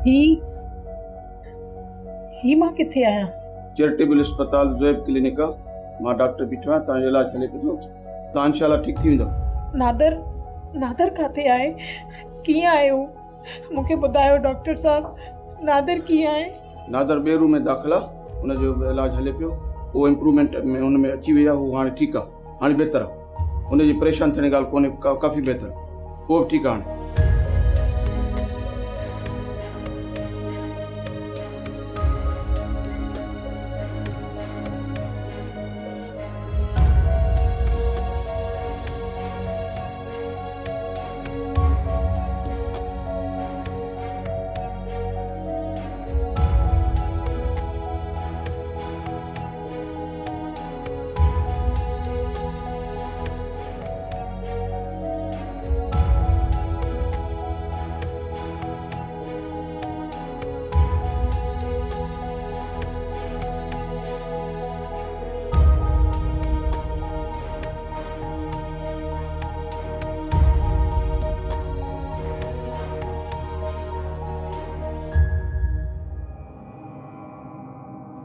ही मां किथे आहियां? चैरिटेबल अस्पताल ज़ोएब क्लिनिक आहे। मां डॉक्टर बीठो आहियां, तव्हांजो इलाजु हले पियो। तव्हां इंशाल्लाह ठीकु थी वेंदव। नादर किथे आहे? कीअं आहियो? मूंखे ॿुधायो डॉक्टर साहब, नादर कीअं आहे? नादर ॿिए रूम में दाख़िल आहे, हुनजो इलाजु हले पियो। उहो इम्प्रूवमेंट में हुन में अची वई आहे, उहो हाणे ठीकु आहे, हाणे बहितर आहे। हुनजी परेशान थियण जी ॻाल्हि कोन्हे, काफ़ी बहितर आहे, उहो बि ठीकु आहे हाणे।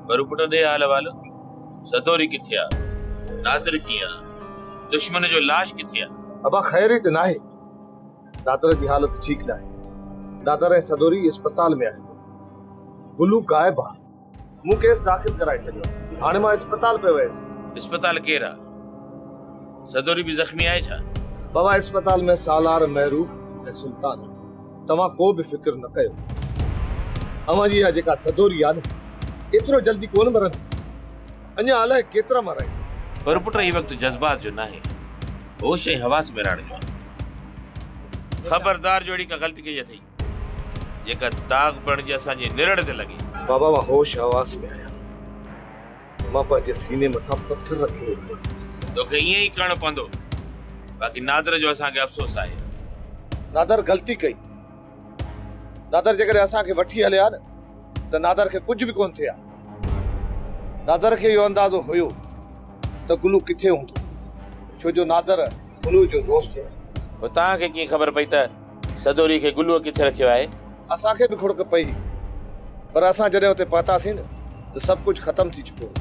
बरुपुट दे हाल वाल सदोरी किथे आ? नादर कीअं आ? दुश्मन जो लाश किथे आ? अबा खैरियत नाहे। नादर जी हालत ठीक नाहे। नादर ऐं सदोरी अस्पताल में आहिनि। गुलू गायब आ। मूं केस दाख़िल कराए छॾियो। हाणे मां अस्पताल पे वयुसि। अस्पताल केरु आ? सदोरी भी जख्मी आहे छा? बाबा अस्पताल में सालार, महरूब ऐं सुल्तान आहे। तव्हां को बि फिक्र न कयो। अवां जी जेका सदोरी आहे न, एतिरो जल्दी कोन मरंदी। अञा अलाए केतिरा मराई। बरुपुट ही वक्त जज्बात जो नाहे, होश ऐं हवास में रहण जो आहे। खबरदार जोड़ी का गलती कई अथई जेका दाग बणिजी असांजे निरड़ ते लॻे। बाबा मां होश हवास में आहियां। मां पंहिंजे सीने मथां पत्थर रखियो। तोखे ईअं ई करणो पवंदो। बाक़ी नादर जो असांखे अफ़सोस आहे। नादर ग़लती कई। नादर जेकॾहिं असांखे वठी हलिया न, त नादर खे कुझु बि कोन थिया। नादर खे इहो अंदाज़ो हुयो त गुलू किथे हूंदो, छो जो नादर गुलू जो दोस्त हो। पोइ तव्हांखे कीअं ख़बर पई त सदोरी खे गुलूअ किथे रखियो आहे? असांखे बि खुड़क पई, पर असां जॾहिं हुते पहुतासीं न, त सभु कुझु ख़तमु थी चुको हो।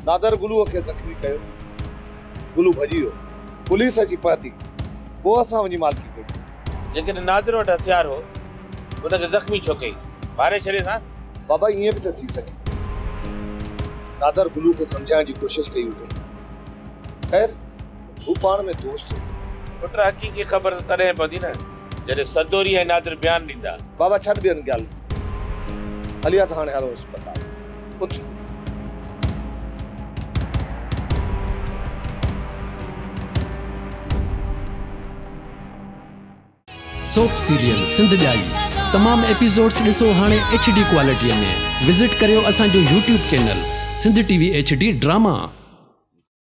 नादर गुलूअ खे ज़ख्मी कयो, गुलू भॼी वियो, पुलिस अची पहुती, पोइ असां वञी मालकी कईसीं। जेकॾहिं नादर वटि हथियार हो, उनखे ज़ख्मी छो कई? मारे छॾे था? बाबा ईअं बि त थी सघे थो। नादर गुलू खे सम्झाइण जी कोशिश कई हुजे। ख़ैर, हू पाण में दोस्त हो। पुट हक़ीक़ी ख़बर त तॾहिं पवंदी न जॾहिं सदोरी ऐं नादर बयान ॾींदा। बाबा छॾ ॿियनि ॻाल्हि। हलिया त हाणे हलो अस्पताल। उठ। सोप सीरियल सिंध जाई तमाम एपिसोड्स ॾिसो हाणे HD क्वालिटीअ में। विज़िट करियो असांजो YouTube channel Sindh TV HD drama.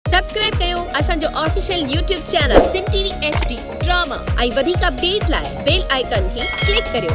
Subscribe कयो असांजो official YouTube channel Sindh TV HD drama ऐं वधीक अपडेट लाइ बेल आइकन खे क्लिक करियो।